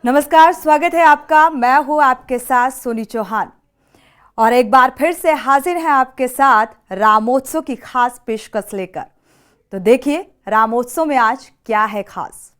नमस्कार, स्वागत है आपका। मैं हूं आपके साथ सोनी चौहान और एक बार फिर से हाजिर है आपके साथ रामोत्सव की खास पेशकश लेकर। तो देखिए रामोत्सव में आज क्या है खास।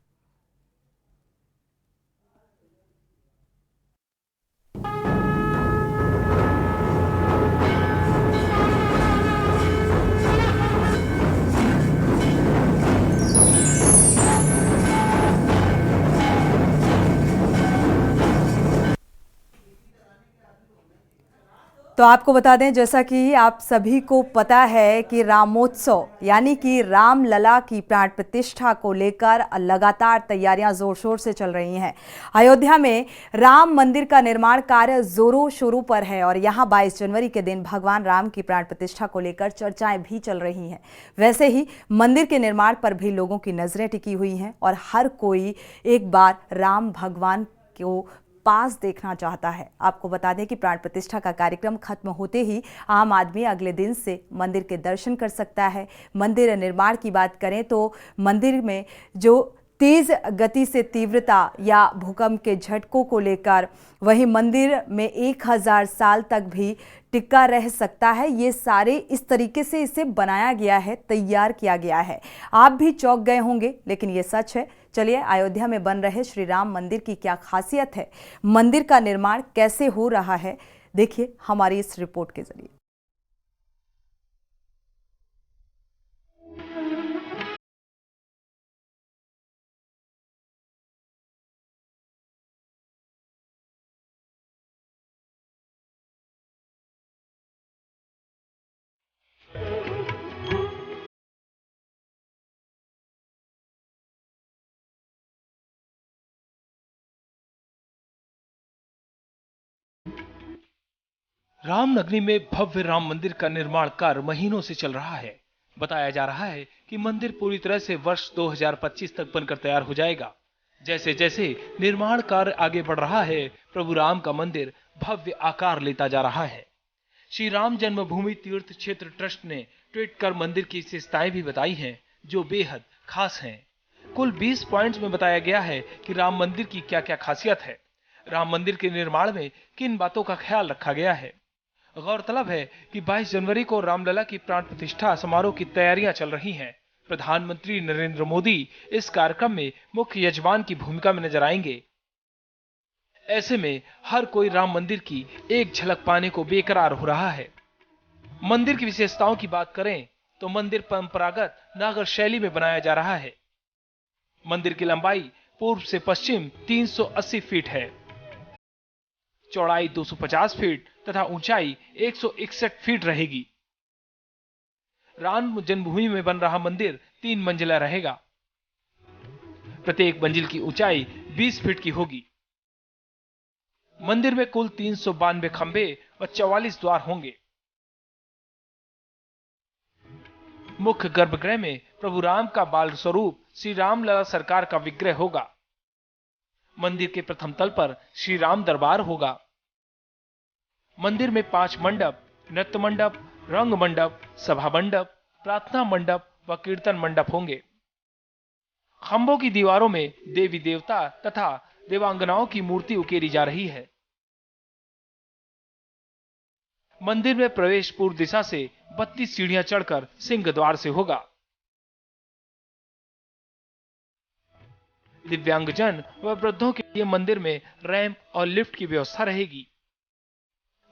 तो आपको बता दें, जैसा कि आप सभी को पता है कि रामोत्सव यानी कि रामलला की प्राण प्रतिष्ठा को लेकर लगातार तैयारियां जोर शोर से चल रही हैं। अयोध्या में राम मंदिर का निर्माण कार्य जोरों शोरों पर है और यहां 22 जनवरी के दिन भगवान राम की प्राण प्रतिष्ठा को लेकर चर्चाएं भी चल रही हैं। वैसे ही मंदिर के निर्माण पर भी लोगों की नजरें टिकी हुई हैं और हर कोई एक बार राम भगवान को पास देखना चाहता है। आपको बता दें कि प्राण प्रतिष्ठा का कार्यक्रम खत्म होते ही आम आदमी अगले दिन से मंदिर के दर्शन कर सकता है। मंदिर निर्माण की बात करें तो मंदिर में जो तेज गति से तीव्रता या भूकंप के झटकों को लेकर वहीं मंदिर में 1000 साल तक भी टिका रह सकता है, ये सारे इस तरीके से इसे बनाया गया है, तैयार किया गया है। आप भी चौंक गए होंगे, लेकिन ये सच है। चलिए, अयोध्या में बन रहे श्री राम मंदिर की क्या खासियत है, मंदिर का निर्माण कैसे हो रहा है, देखिए हमारी इस रिपोर्ट के जरिए। रामनगरी में भव्य राम मंदिर का निर्माण कार्य महीनों से चल रहा है। बताया जा रहा है कि मंदिर पूरी तरह से वर्ष 2025 तक बनकर तैयार हो जाएगा। जैसे जैसे निर्माण कार्य आगे बढ़ रहा है, प्रभु राम का मंदिर भव्य आकार लेता जा रहा है। श्री राम जन्मभूमि तीर्थ क्षेत्र ट्रस्ट ने ट्वीट कर मंदिर की विशेषताएं भी बताई हैं, जो बेहद खास हैं। कुल 20 पॉइंट्स में बताया गया है कि राम मंदिर की क्या क्या खासियत है, राम मंदिर के निर्माण में किन बातों का ख्याल रखा गया है। गौरतलब है कि 22 जनवरी को रामलला की प्राण प्रतिष्ठा समारोह की तैयारियां चल रही हैं। प्रधानमंत्री नरेंद्र मोदी इस कार्यक्रम में मुख्य यजमान की भूमिका में नजर आएंगे। ऐसे में हर कोई राम मंदिर की एक झलक पाने को बेकरार हो रहा है। मंदिर की विशेषताओं की बात करें तो मंदिर परंपरागत नागर शैली में बनाया जा रहा है। मंदिर की लंबाई पूर्व से पश्चिम 380 फीट है, चौड़ाई 250 फीट तथा ऊंचाई 161 फीट रहेगी। राम जन्मभूमि में बन रहा मंदिर 3 मंजिला रहेगा। प्रत्येक मंजिल की ऊंचाई 20 फीट की होगी। मंदिर में कुल 392 खंभे व 44 द्वार होंगे। मुख्य गर्भगृह में प्रभु राम का बाल स्वरूप श्री रामलला सरकार का विग्रह होगा। मंदिर के प्रथम तल पर श्री राम दरबार होगा। मंदिर में 5 मंडप, नृत्य मंडप, रंग मंडप, सभा मंडप, प्रार्थना मंडप व कीर्तन मंडप होंगे। खंभों की दीवारों में देवी देवता तथा देवांगनाओं की मूर्ति उकेरी जा रही है। मंदिर में प्रवेश पूर्व दिशा से 32 सीढ़ियां चढ़कर सिंह द्वार से होगा। दिव्यांगजन व वृद्धों के लिए मंदिर में रैंप और लिफ्ट की व्यवस्था रहेगी।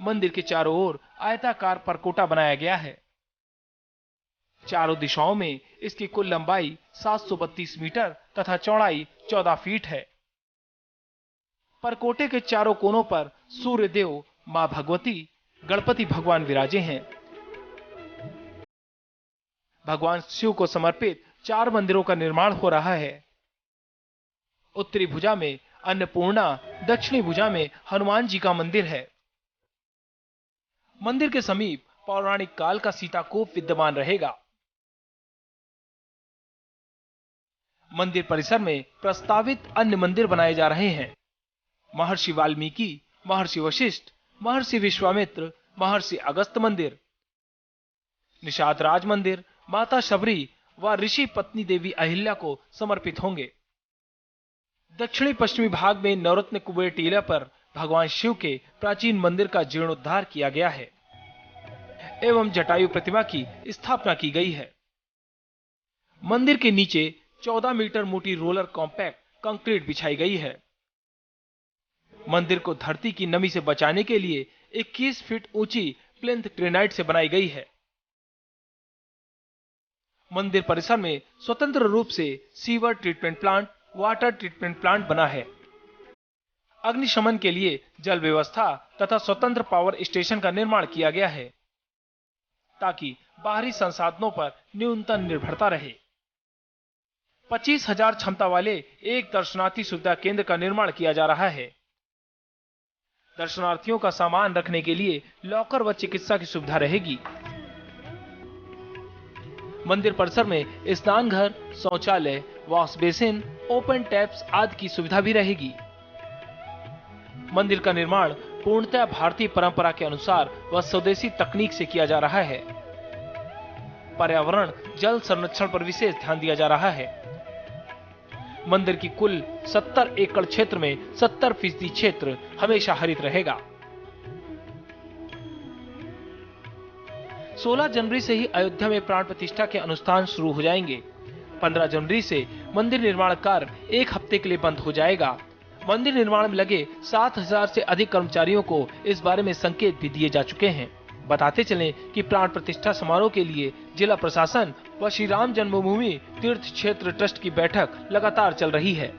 मंदिर के चारों ओर आयताकार परकोटा बनाया गया है। चारों दिशाओं में इसकी कुल लंबाई 732 मीटर तथा चौड़ाई 14 फीट है। परकोटे के चारों कोनों पर सूर्य देव, मां भगवती, गणपति भगवान विराजे हैं। भगवान शिव को समर्पित 4 मंदिरों का निर्माण हो रहा है। उत्तरी भुजा में अन्नपूर्णा, दक्षिणी भुजा में हनुमान जी का मंदिर है। मंदिर के समीप पौराणिक काल का सीताकूप विद्यमान रहेगा। मंदिर परिसर में प्रस्तावित अन्य मंदिर बनाए जा रहे हैं। महर्षि वाल्मीकि, महर्षि वशिष्ठ, महर्षि विश्वामित्र, महर्षि अगस्त मंदिर, निषाद राज मंदिर माता शबरी व ऋषि पत्नी देवी अहिल्या को समर्पित होंगे। दक्षिणी पश्चिमी भाग में नवरत्न कुबेर टीला पर भगवान शिव के प्राचीन मंदिर का जीर्णोद्धार किया गया है एवं जटायु प्रतिमा की स्थापना की गई है। मंदिर के नीचे 14 मीटर मोटी रोलर कॉम्पैक्ट कंक्रीट बिछाई गई है। मंदिर को धरती की नमी से बचाने के लिए 21 फीट ऊंची प्लिंथ ग्रेनाइट से बनाई गई है। मंदिर परिसर में स्वतंत्र रूप से sewer treatment plant, water treatment plant बना है। अग्निशमन के लिए जल व्यवस्था तथा स्वतंत्र पावर स्टेशन का निर्माण किया गया है ताकि बाहरी संसाधनों पर न्यूनतम निर्भरता रहे। 25,000 क्षमता वाले एक दर्शनार्थी सुविधा केंद्र का निर्माण किया जा रहा है। दर्शनार्थियों का सामान रखने के लिए लॉकर व चिकित्सा की सुविधा रहेगी। मंदिर परिसर में स्नान घर, शौचालय, वॉश बेसिन, ओपन टैप्स आदि की सुविधा भी रहेगी। मंदिर का निर्माण पूर्णतः भारतीय परंपरा के अनुसार व स्वदेशी तकनीक से किया जा रहा है। पर्यावरण जल संरक्षण पर विशेष ध्यान दिया जा रहा है। मंदिर की कुल 70 एकड़ क्षेत्र में 70% क्षेत्र हमेशा हरित रहेगा। 16 जनवरी से ही अयोध्या में प्राण प्रतिष्ठा के अनुष्ठान शुरू हो जाएंगे। 15 जनवरी से मंदिर निर्माण कार्य 1 हफ्ते के लिए बंद हो जाएगा। मंदिर निर्माण में लगे 7,000 से अधिक कर्मचारियों को इस बारे में संकेत भी दिए जा चुके हैं। बताते चलें कि प्राण प्रतिष्ठा समारोह के लिए जिला प्रशासन व श्री राम जन्मभूमि तीर्थ क्षेत्र ट्रस्ट की बैठक लगातार चल रही है।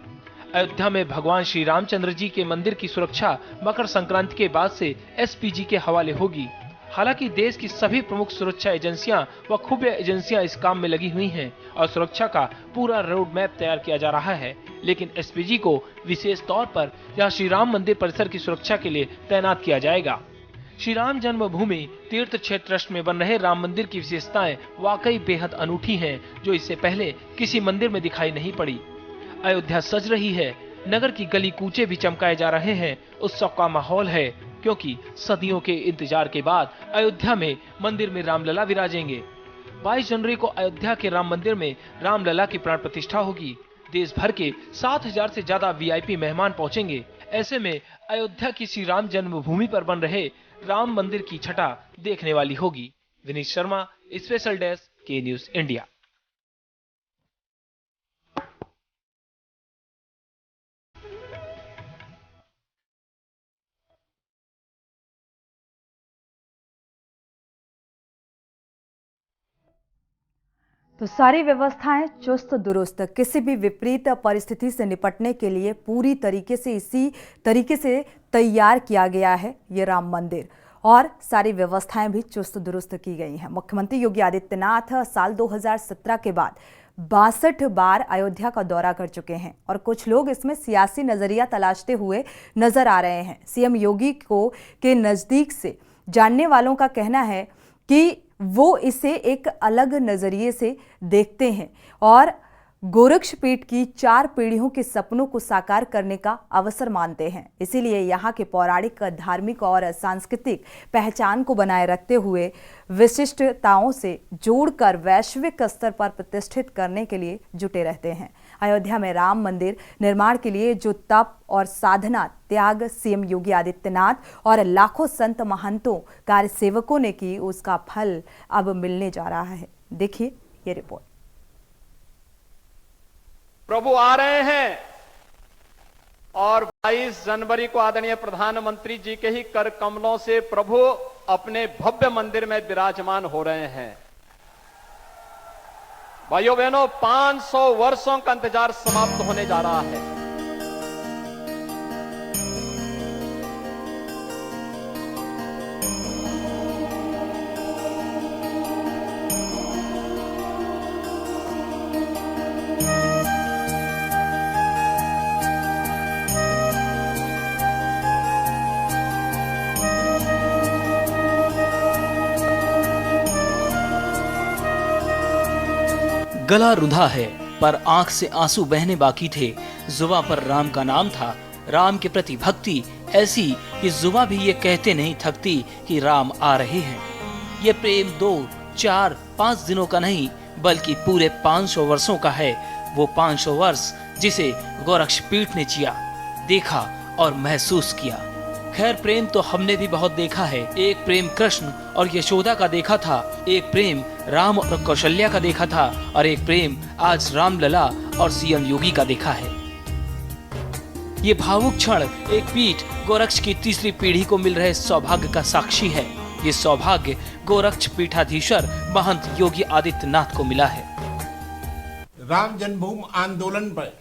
अयोध्या में भगवान श्री रामचंद्र जी के मंदिर की सुरक्षा मकर संक्रांति के बाद से एसपीजी के हवाले होगी। हालांकि देश की सभी प्रमुख सुरक्षा एजेंसियां व खुफिया एजेंसियां इस काम में लगी हुई हैं और सुरक्षा का पूरा रोड मैप तैयार किया जा रहा है, लेकिन एसपीजी को विशेष तौर पर यहां श्री राम मंदिर परिसर की सुरक्षा के लिए तैनात किया जाएगा। श्री राम जन्मभूमि तीर्थ क्षेत्र ट्रस्ट में बन रहे राम मंदिर की विशेषताएं वाकई बेहद अनूठी हैं, जो इससे पहले किसी मंदिर में दिखाई नहीं पड़ी। अयोध्या सज रही है, नगर की गली कूचे भी चमकाए जा रहे हैं। उत्सव का माहौल है क्योंकि सदियों के इंतजार के बाद अयोध्या में मंदिर में रामलला विराजेंगे। 22 जनवरी को अयोध्या के राम मंदिर में रामलला की प्राण प्रतिष्ठा होगी। देश भर के 7,000 से ज्यादा वीआईपी मेहमान पहुंचेंगे। ऐसे में अयोध्या की श्री राम जन्मभूमि पर बन रहे राम मंदिर की छटा देखने वाली होगी। विनीत शर्मा, स्पेशल डेस्क, के न्यूज इंडिया। तो सारी व्यवस्थाएं चुस्त दुरुस्त, किसी भी विपरीत परिस्थिति से निपटने के लिए पूरी तरीके से इसी तरीके से तैयार किया गया है ये राम मंदिर, और सारी व्यवस्थाएं भी चुस्त दुरुस्त की गई हैं। मुख्यमंत्री योगी आदित्यनाथ साल 2017 के बाद 62 बार अयोध्या का दौरा कर चुके हैं और कुछ लोग इसमें सियासी नजरिया तलाशते हुए नजर आ रहे हैं। सीएम योगी को के नजदीक से जानने वालों का कहना है कि वो इसे एक अलग नजरिए से देखते हैं और गोरक्षपीठ की 4 पीढ़ियों के सपनों को साकार करने का अवसर मानते हैं। इसीलिए यहाँ के पौराणिक, धार्मिक और सांस्कृतिक पहचान को बनाए रखते हुए विशिष्टताओं से जोड़कर वैश्विक स्तर पर प्रतिष्ठित करने के लिए जुटे रहते हैं। अयोध्या में राम मंदिर निर्माण के लिए जो तप और साधना त्याग सीएम योगी आदित्यनाथ और लाखों संत महंतों, कार्य सेवकों ने की, उसका फल अब मिलने जा रहा है। देखिए ये रिपोर्ट। प्रभु आ रहे हैं और 22 जनवरी को आदरणीय प्रधानमंत्री जी के ही कर कमलों से प्रभु अपने भव्य मंदिर में विराजमान हो रहे हैं। भाइयों बहनों, 500 वर्षों का इंतजार समाप्त होने जा रहा है। गला रुंधा है पर आंख से आंसू बहने बाकी थे। जुबां पर राम का नाम था, राम के प्रति भक्ति ऐसी कि जुबां भी ये कहते नहीं थकती कि राम आ रहे हैं। ये प्रेम 2, 4, 5 दिनों का नहीं बल्कि पूरे 500 वर्षों का है। वो 500 वर्ष जिसे गोरक्षपीठ ने जिया, देखा और महसूस किया। खैर, प्रेम तो हमने भी बहुत देखा है। एक प्रेम कृष्ण और यशोदा का देखा था, एक प्रेम राम और कौशल्या का देखा था, और एक प्रेम आज रामलला और सीएम योगी का देखा है। ये भावुक क्षण एक पीठ गोरक्ष की तीसरी पीढ़ी को मिल रहे सौभाग्य का साक्षी है। ये सौभाग्य गोरक्ष पीठाधीश्वर महंत योगी आदित्यनाथ को मिला है। राम जन्मभूमि आंदोलन पर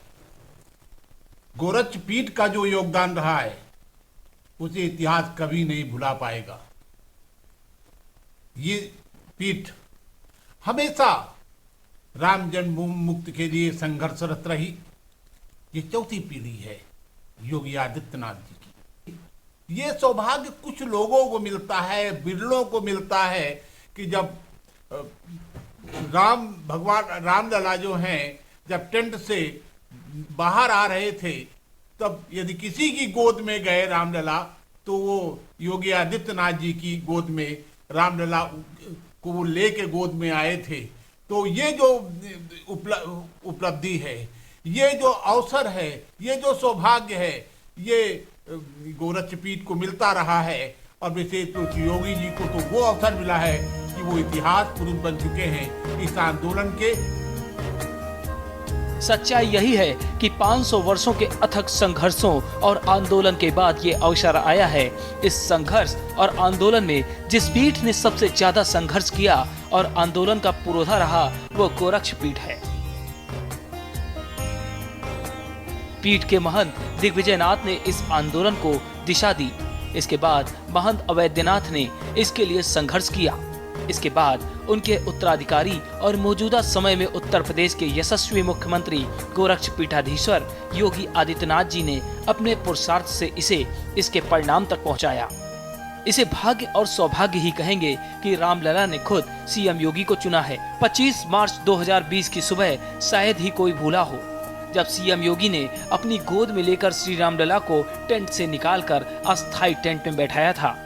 गोरक्ष पीठ का जो योगदान रहा है उसे इतिहास कभी नहीं भुला पाएगा। ये पीठ हमेशा राम जन्मभूमि मुक्ति के लिए संघर्षरत रही। ये चौथी पीढ़ी है योगी आदित्यनाथ जी की। ये सौभाग्य कुछ लोगों को मिलता है, बिरलों को मिलता है कि जब भगवान रामलला जो हैं जब टेंट से बाहर आ रहे थे, तब यदि किसी की गोद में गए रामलला तो वो योगी आदित्यनाथ जी की गोद में रामलला को वो लेके गोद में आए थे। तो ये जो उपलब्धि है, ये जो अवसर है, ये जो सौभाग्य है, ये गोरक्ष पीठ को मिलता रहा है। और विशेष रूप से योगी जी को तो वो अवसर मिला है कि वो इतिहास पुरुष बन चुके हैं इस आंदोलन के। सच्चाई यही है कि 500 वर्षों के अथक संघर्षों और आंदोलन के बाद ये अवसर आया है। इस संघर्ष और आंदोलन में जिस पीठ ने सबसे ज्यादा संघर्ष किया और आंदोलन का पुरोधा रहा, वो गोरक्ष पीठ है। पीठ के महंत दिग्विजयनाथ ने इस आंदोलन को दिशा दी। इसके बाद महंत अवैधनाथ ने इसके लिए संघर्ष किया। इसके बाद उनके उत्तराधिकारी और मौजूदा समय में उत्तर प्रदेश के यशस्वी मुख्यमंत्री गोरक्ष पीठाधीश्वर योगी आदित्यनाथ जी ने अपने पुरुषार्थ से इसे इसके परिणाम तक पहुंचाया। इसे भाग्य और सौभाग्य ही कहेंगे कि रामलला ने खुद सीएम योगी को चुना है। 25 मार्च 2020 की सुबह शायद ही कोई भूला हो, जब सीएम योगी ने अपनी गोद में लेकर श्री रामलला को टेंट से निकालकर अस्थायी टेंट में बैठाया था।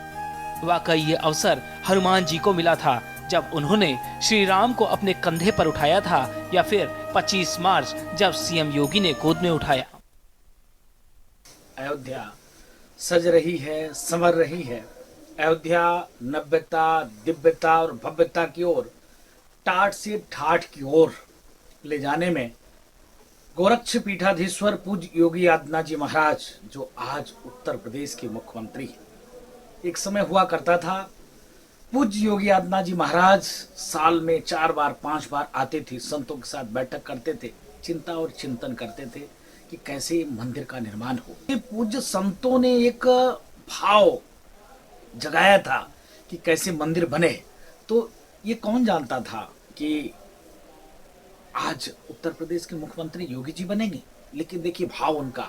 वाकई ये अवसर हनुमान जी को मिला था जब उन्होंने श्री राम को अपने कंधे पर उठाया था, या फिर 25 मार्च जब सीएम योगी ने गोद में उठाया। अयोध्या सज रही है, संवर रही है। अयोध्या नव्यता, दिव्यता और भव्यता की ओर, टाट से ठाठ की ओर ले जाने में गोरक्ष पीठाधीश्वर पूज्य योगी आदित्यनाथ जी महाराज, जो आज उत्तर प्रदेश के मुख्यमंत्री हैं। एक समय हुआ करता था, पूज्य योगी आदित्यनाथ जी महाराज साल में 4 बार 5 बार आते थे, संतों के साथ बैठक करते थे, चिंता और चिंतन करते थे कि कैसे मंदिर का निर्माण हो। ये पूज्य संतों ने एक भाव जगाया था कि कैसे मंदिर बने। तो ये कौन जानता था कि आज उत्तर प्रदेश के मुख्यमंत्री योगी जी बनेंगे। लेकिन देखिए भाव उनका,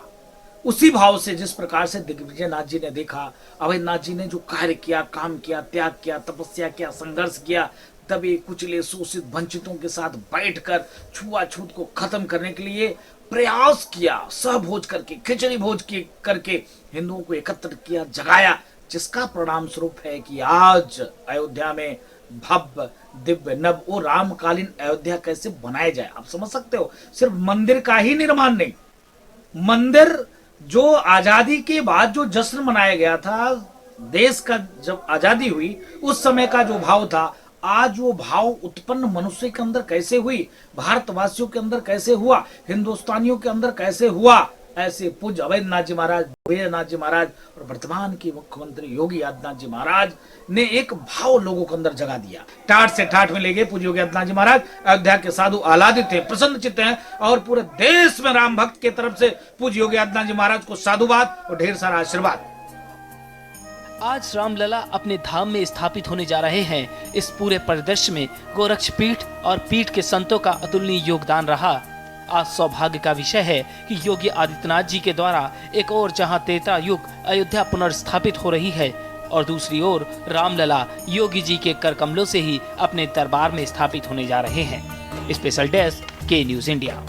उसी भाव से जिस प्रकार से दिग्विजयनाथ जी ने देखा, अवैधनाथ जी ने जो कार्य किया, काम किया, त्याग किया, तपस्या किया, संघर्ष किया, दबे कुचले शोषित वंचितों के साथ बैठकर छुआछूत को खत्म करने के लिए प्रयास किया, सहभोज करके, खिचड़ी भोज करके हिंदुओं को एकत्र किया, जगाया, जिसका परिणाम स्वरूप है कि आज अयोध्या में भव्य दिव्य नव और रामकालीन अयोध्या कैसे बनाया जाए। आप समझ सकते हो, सिर्फ मंदिर का ही निर्माण नहीं, मंदिर जो आजादी के बाद जो जश्न मनाया गया था, देश का जब आजादी हुई उस समय का जो भाव था, आज वो भाव उत्पन्न मनुष्य के अंदर कैसे हुई, भारतवासियों के अंदर कैसे हुआ, हिंदुस्तानियों के अंदर कैसे हुआ, ऐसे पूज्य अवैधनाथ जी महाराज, वीरनाथ जी महाराज और वर्तमान के मुख्यमंत्री योगी आदित्यनाथ जी महाराज ने एक भाव लोगों के अंदर जगा दिया। टाट से ठाठ में ले गए पूज्य योगी आदित्यनाथ जी महाराज। अयोध्या के साधु आह्लादित थे, प्रसन्न चित्त हैं, और पूरे देश में राम भक्त के तरफ से पूज्य योगी आदित्यनाथ जी महाराज को साधुवाद और ढेर सारा आशीर्वाद। आज रामलला अपने धाम में स्थापित होने जा रहे हैं। इस पूरे परिदृश्य में गोरक्ष पीठ और पीठ के संतों का अतुलनीय योगदान रहा। आज सौभाग्य का विषय है कि योगी आदित्यनाथ जी के द्वारा एक और जहां त्रेता युग अयोध्या पुनर्स्थापित हो रही है, और दूसरी ओर रामलला योगी जी के कर कमलों से ही अपने दरबार में स्थापित होने जा रहे हैं। स्पेशल डेस्क, के न्यूज इंडिया।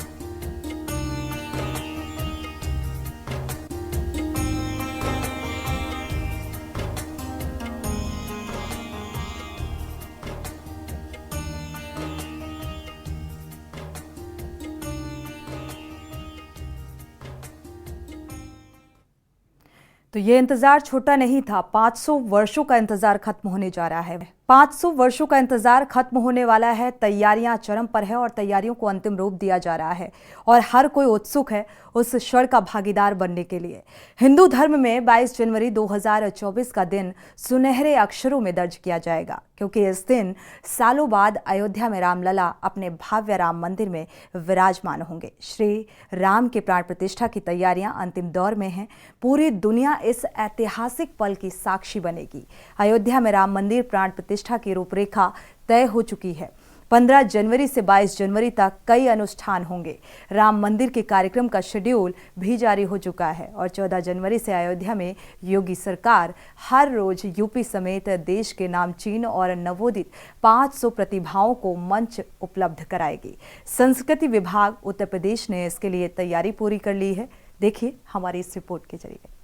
तो ये इंतजार छोटा नहीं था। 500 वर्षों का इंतजार खत्म होने जा रहा है। 500 वर्षों का इंतजार खत्म होने वाला है। तैयारियां चरम पर है और तैयारियों को अंतिम रूप दिया जा रहा है और हर कोई उत्सुक है उस क्षण का भागीदार बनने के लिए। हिंदू धर्म में 22 जनवरी 2024 का दिन सुनहरे अक्षरों में दर्ज किया जाएगा, क्योंकि इस दिन सालों बाद अयोध्या में रामलला अपने भव्य राम मंदिर में विराजमान होंगे। श्री राम के प्राण प्रतिष्ठा की तैयारियां अंतिम दौर में हैं। पूरी दुनिया इस ऐतिहासिक पल की साक्षी बनेगी। अयोध्या में राम मंदिर प्राण प्रतिष्ठा की रूपरेखा तय हो चुकी है। 15 जनवरी से 22 जनवरी तक कई अनुष्ठान होंगे। राम मंदिर के कार्यक्रम का शेड्यूल भी जारी हो चुका है और 14 जनवरी से अयोध्या में योगी सरकार हर रोज यूपी समेत देश के नामचीन और नवोदित 500 प्रतिभाओं को मंच उपलब्ध कराएगी। संस्कृति विभाग उत्तर प्रदेश ने इसके लिए तैयारी पूरी कर ली है। देखिए हमारी इस रिपोर्ट के जरिए।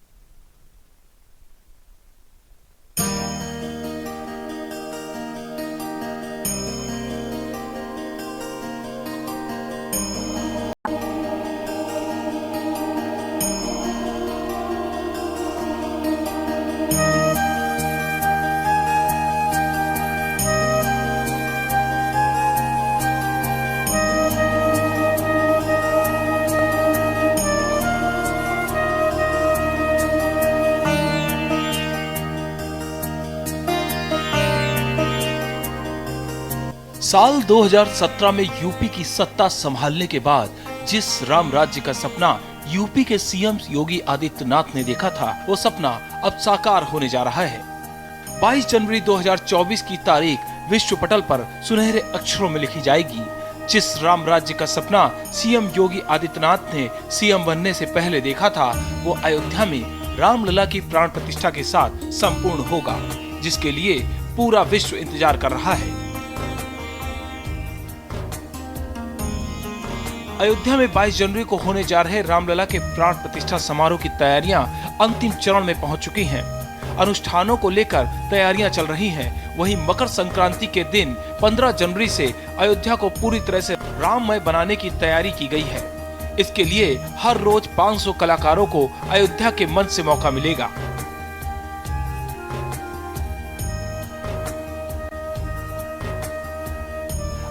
साल 2017 में यूपी की सत्ता संभालने के बाद जिस राम राज्य का सपना यूपी के सीएम योगी आदित्यनाथ ने देखा था, वो सपना अब साकार होने जा रहा है। 22 जनवरी 2024 की तारीख विश्व पटल पर सुनहरे अक्षरों में लिखी जाएगी। जिस राम राज्य का सपना सीएम योगी आदित्यनाथ ने सीएम बनने से पहले देखा था, वो अयोध्या में रामलला की प्राण प्रतिष्ठा के साथ संपूर्ण होगा, जिसके लिए पूरा विश्व इंतजार कर रहा है। अयोध्या में 22 जनवरी को होने जा रहे रामलला के प्राण प्रतिष्ठा समारोह की तैयारियां अंतिम चरण में पहुंच चुकी हैं। अनुष्ठानों को लेकर तैयारियां चल रही हैं। वहीं मकर संक्रांति के दिन 15 जनवरी से अयोध्या को पूरी तरह से राममय बनाने की तैयारी की गई है। इसके लिए हर रोज 500 कलाकारों को अयोध्या के मंच से मौका मिलेगा।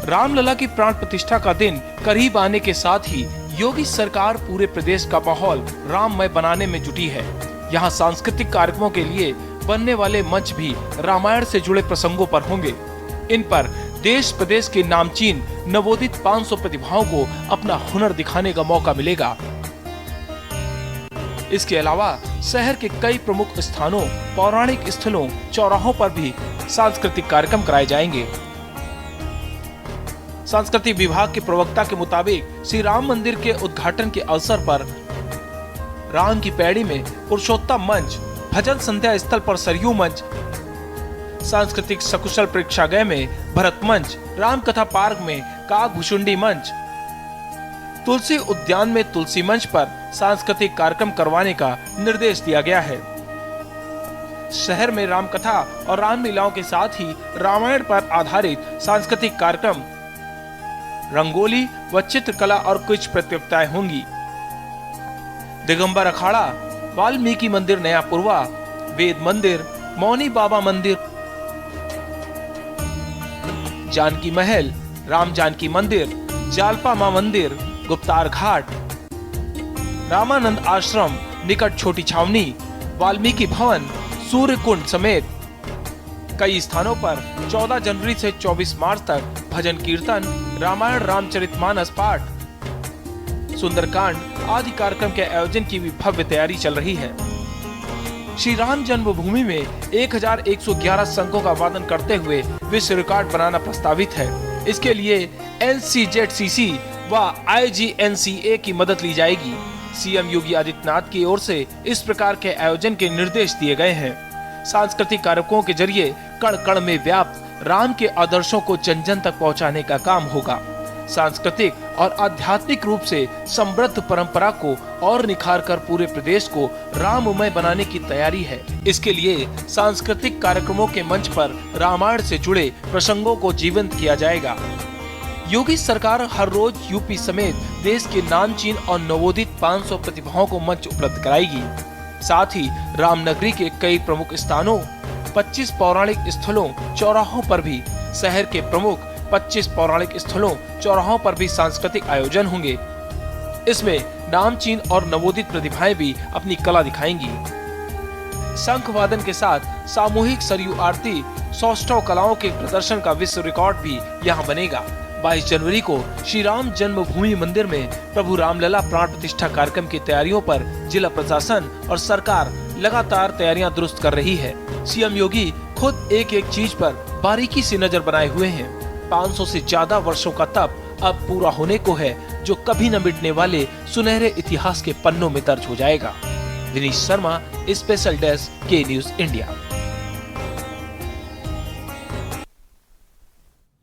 रामलला की प्राण प्रतिष्ठा का दिन करीब आने के साथ ही योगी सरकार पूरे प्रदेश का माहौल राममय बनाने में जुटी है। यहाँ सांस्कृतिक कार्यक्रमों के लिए बनने वाले मंच भी रामायण से जुड़े प्रसंगों पर होंगे। इन पर देश प्रदेश के नामचीन नवोदित 500 प्रतिभाओं को अपना हुनर दिखाने का मौका मिलेगा। इसके अलावा शहर के कई प्रमुख स्थानों, पौराणिक स्थलों, चौराहों पर भी सांस्कृतिक कार्यक्रम कराए जाएंगे। सांस्कृतिक विभाग के प्रवक्ता के मुताबिक श्री राम मंदिर के उद्घाटन के अवसर पर राम की पैड़ी में पुरुषोत्तम मंच, भजन संध्या स्थल पर सरयू मंच, सांस्कृतिक सकुशल प्रेक्षागृह में भरत मंच, राम कथा पार्क में काकभुशुंडी मंच, तुलसी उद्यान में तुलसी मंच पर सांस्कृतिक कार्यक्रम करवाने का निर्देश दिया गया है। शहर में राम कथा और रामलीलाओं के साथ ही रामायण पर आधारित सांस्कृतिक कार्यक्रम, रंगोली व चित्रकला और कुछ प्रतियोगिताएं होंगी। दिगंबर अखाड़ा, वाल्मीकि मंदिर नया पुरवा, वेद मंदिर, मौनी बाबा मंदिर, जानकी महल, राम जानकी मंदिर, जालपा मां मंदिर, गुप्तार घाट, रामानंद आश्रम निकट छोटी छावनी, वाल्मीकि भवन, सूर्य कुंड समेत कई स्थानों पर 14 जनवरी से 24 मार्च तक भजन कीर्तन, रामायण रामचरितमानस पाठ, सुंदरकांड आदि कार्यक्रम के आयोजन की भी भव्य तैयारी चल रही है। श्री राम जन्मभूमि में 1111 शंखों का वादन करते हुए विश्व रिकॉर्ड बनाना प्रस्तावित है। इसके लिए NCZCC व IGNCA की मदद ली जाएगी। सीएम योगी आदित्यनाथ की ओर से इस प्रकार के आयोजन के निर्देश दिए गए हैं। सांस्कृतिक कार्यक्रमों के जरिए कण कण में व्याप्त राम के आदर्शों को जन जन तक पहुंचाने का काम होगा। सांस्कृतिक और आध्यात्मिक रूप से समृद्ध परंपरा को और निखार कर पूरे प्रदेश को राममय बनाने की तैयारी है। इसके लिए सांस्कृतिक कार्यक्रमों के मंच पर रामायण से जुड़े प्रसंगों को जीवंत किया जाएगा। योगी सरकार हर रोज यूपी समेत देश के नामचीन और नवोदित 500 प्रतिभाओं को मंच उपलब्ध कराएगी। साथ ही रामनगरी के कई प्रमुख स्थानों 25 पौराणिक स्थलों चौराहों पर भी शहर के प्रमुख 25 पौराणिक स्थलों चौराहों पर भी सांस्कृतिक आयोजन होंगे। इसमें नामचीन और नवोदित प्रतिभाएं भी अपनी कला दिखाएंगी। शंख वादन के साथ सामूहिक सरयू आरती, सौष्ठव कलाओं के प्रदर्शन का विश्व रिकॉर्ड भी यहाँ बनेगा। 22 जनवरी को श्री राम जन्मभूमि मंदिर में प्रभु रामलला प्राण प्रतिष्ठा कार्यक्रम की तैयारियों पर जिला प्रशासन और सरकार लगातार तैयारियां दुरुस्त कर रही है। सीएम योगी खुद एक एक चीज पर बारीकी से नजर बनाए हुए हैं। 500 से ज्यादा वर्षों का तप अब पूरा होने को है, जो कभी न मिटने वाले सुनहरे इतिहास के पन्नों में दर्ज हो जाएगा। विनीश शर्मा, स्पेशल डेस्क, के न्यूज इंडिया।